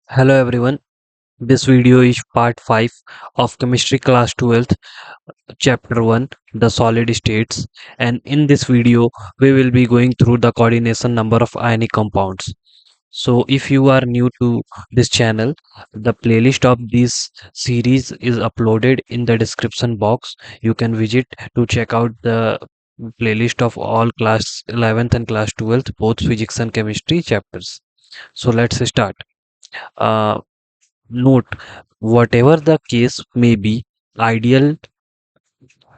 Hello everyone, this video is part 5 of Chemistry Class 12th, Chapter 1, the solid states, and in this video we will be going through the coordination number of ionic compounds. So if you are new to this channel, the playlist of this series is uploaded in the description box. You can visit to check out the playlist of all class 11th and class 12th, both physics and chemistry chapters. So let's start. Uh, Note, whatever the case may be, ideal,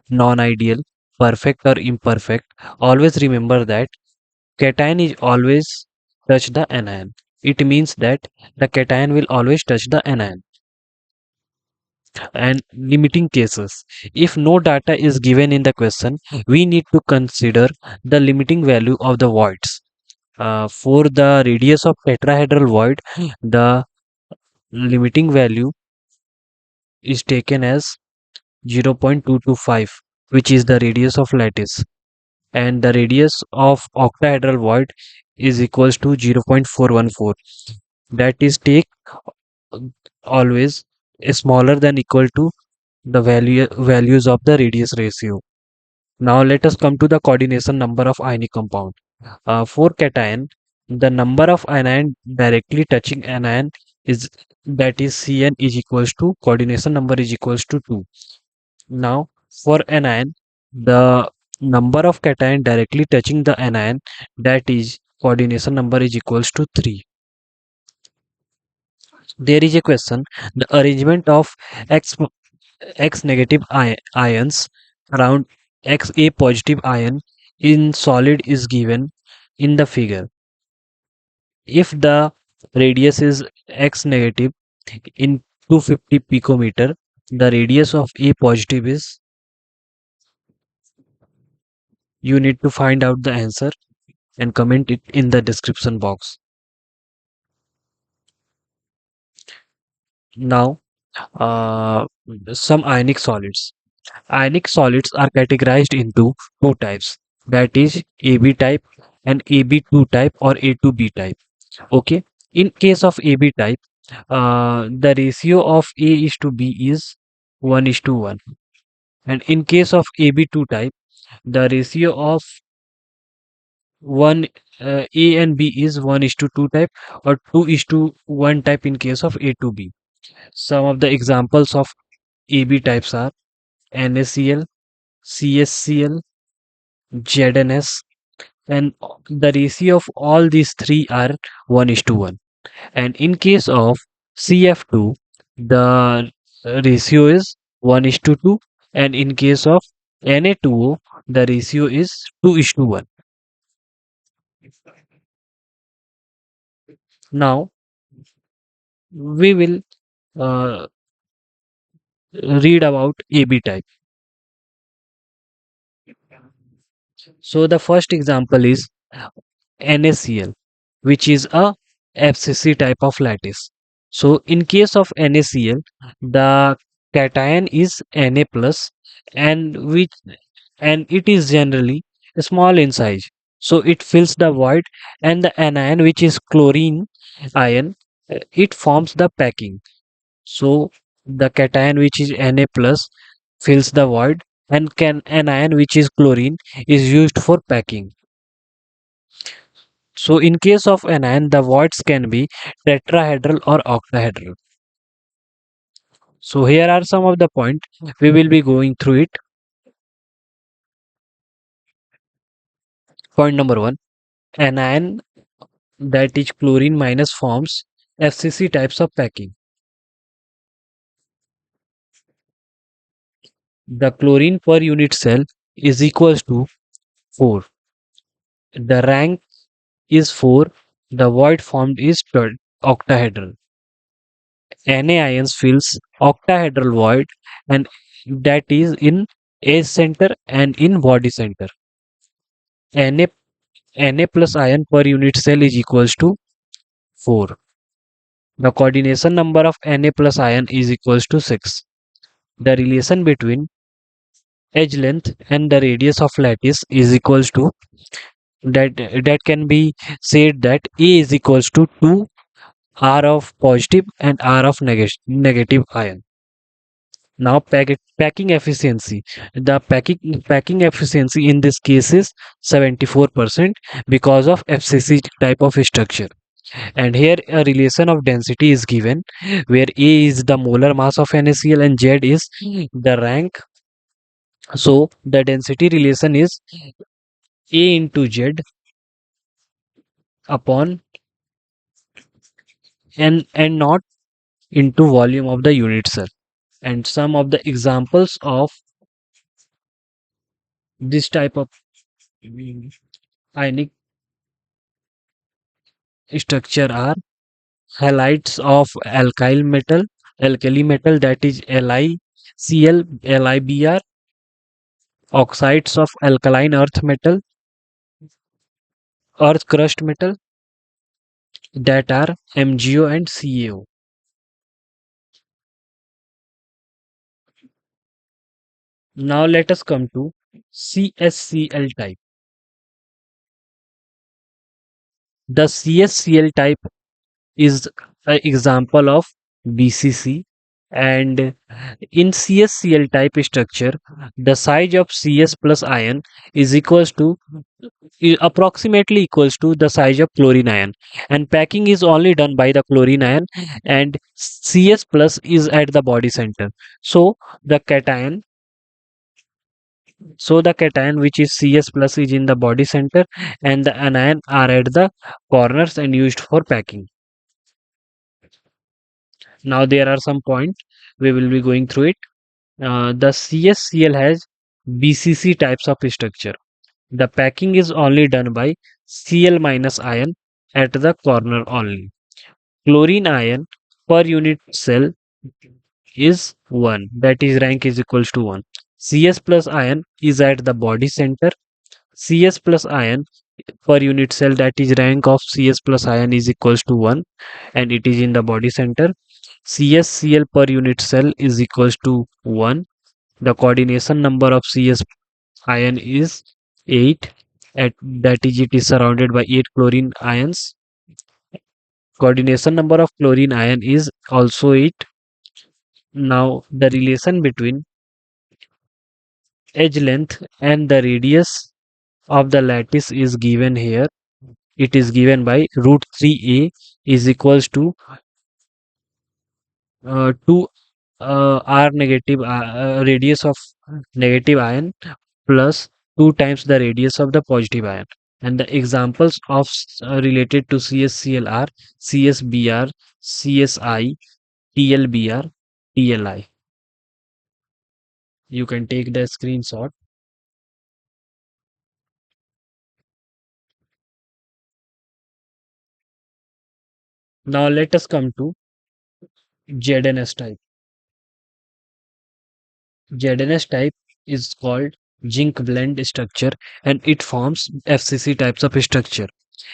non-ideal, perfect or imperfect, always remember that cation is always touch the anion. It means that the cation will always touch the anion. And limiting cases. If no data is given in the question, we need to consider the limiting value of the voids. For the radius of tetrahedral void, the limiting value is taken as 0.225, which is the radius of lattice, and the radius of octahedral void is equals to 0.414. That is take uh, always smaller than equal to the values of the radius ratio. Now let us come to the coordination number of ionic compound. For cation, the number of anion directly touching anion is, that is Cn, is equals to coordination number is equals to 2. Now, for anion, the number of cation directly touching the anion, that is coordination number is equals to 3. There is a question: the arrangement of X, X negative ions around Xa positive ion in solid is given in the figure. If the radius is X negative in 250 picometer, the radius of A positive is, you need to find out the answer and comment it in the description box. Now, uh, some ionic solids. Ionic solids are categorized into two types, that is AB type and AB2 type or A2B type. Okay. In case of AB type, the ratio of A is to B is 1 is to 1. And in case of AB2 type, the ratio of 1 A and B is 1 is to 2 type or 2 is to 1 type in case of A to B. Some of the examples of AB types are NaCl, CSCl, ZnS, and the ratio of all these three are 1 is to 1. And in case of CF2, the ratio is 1 is to 2, and in case of Na2O, the ratio is 2 is to 1. Now, we will uh, read about AB type. So the first example is NaCl, which is a FCC type of lattice. So in case of NaCl, the cation is Na plus, and it is generally small in size. So it fills the void, and the anion, which is chlorine ion, it forms the packing. So the cation, which is Na plus, fills the void, and anion, which is chlorine, is used for packing. So in case of anion, the voids can be tetrahedral or octahedral. So here are some of the points we will be going through it. Point number one: anion, that is chlorine minus, forms FCC types of packing. The chlorine per unit cell is equals to 4. The rank is 4. The void formed is octahedral. Na ions fills octahedral void, and that is in edge center and in body center. Na, Na plus ion per unit cell is equals to 4. The coordination number of Na plus ion is equals to 6. The relation between edge length and the radius of lattice is equals to, that can be said that A is equals to 2 R of positive and R of negative ion. Now packing efficiency. The packing efficiency in this case is 74% because of FCC type of structure. And here a relation of density is given where A is the molar mass of NaCl and Z is the rank. So the density relation is A into Z upon N and not into volume of the unit cell. And some of the examples of this type of ionic structure are halides of alkali metal that is LiCl, LiBr, oxides of alkaline earth metal, earth crust metal that are MgO and CaO. Now let us come to CSCl type. The CSCl type is an example of BCC, and in CSCl type structure the size of CS plus ion is equals to approximately equals to the size of chlorine ion, and packing is only done by the chlorine ion, and CS plus is at the body center. So the cation the cation which is CS plus is in the body center, and the anion are at the corners and used for packing. Now there are some points we will be going through it. The CSCl has BCC types of structure. The packing is only done by Cl minus ion at the corner only. Chlorine ion per unit cell is 1, that is rank is equals to 1. CS plus ion is at the body center. CS plus ion per unit cell, that is rank of CS plus ion is equals to 1, and it is in the body center. CSCl per unit cell is equals to 1. The coordination number of CS ion is 8, at that is it is surrounded by 8 chlorine ions. Coordination number of chlorine ion is also 8. Now the relation between edge length and the radius of the lattice is given here. It is given by root 3a is equals to 2 r negative radius of negative ion plus 2 times the radius of the positive ion. And the examples of related to CSCl are CSBr, CSI, TLBr, TLI. You can take the screenshot. Now let us come to ZNS type. ZNS type is called zinc blend structure, and it forms FCC types of structure.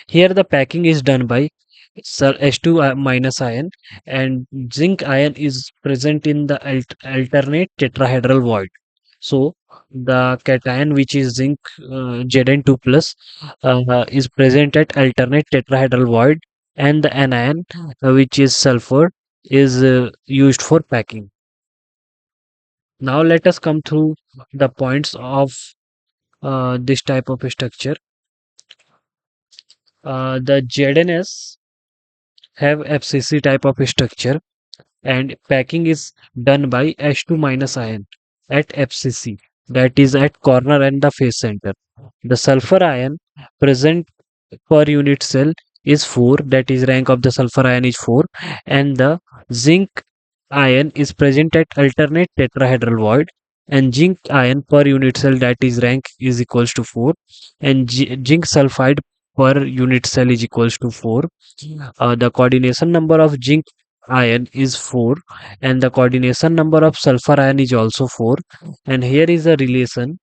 Here the packing is done by H2 minus ion, and zinc ion is present in the alternate tetrahedral void. So the cation which is zinc Zn2 plus is present at alternate tetrahedral void, and the anion which is sulfur is used for packing. Now let us come through the points of this type of structure. The ZNS have FCC type of structure, and packing is done by H2 minus ion at FCC, that is at corner and the face center. The sulfur ion present per unit cell is 4, that is rank of the sulfur ion is 4, and the zinc ion is present at alternate tetrahedral void, and zinc ion per unit cell, that is rank is equals to 4, and zinc sulfide per unit cell is equals to 4. The coordination number of zinc ion is 4, and the coordination number of sulfur ion is also 4. And here is a relation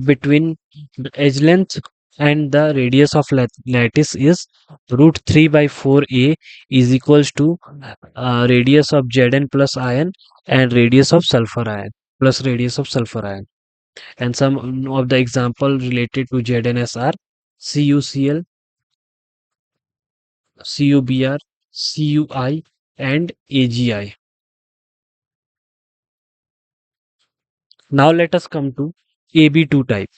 between the edge length and the radius of lattice is root 3 by 4a is equals to radius of Zn plus ion and radius of sulfur ion plus radius of sulfur ion. And some of the example related to ZNS are CuCl, CuBr, CuI, and AgI. Now let us come to Ab2 type.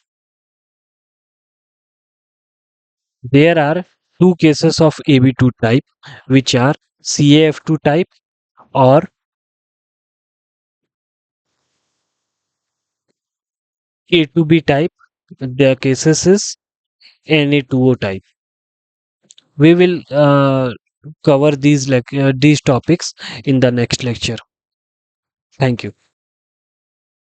There are two cases of Ab2 type, which are CaF2 type or A2B type. The cases is Na2O type. We will cover these topics in the next lecture. Thank you.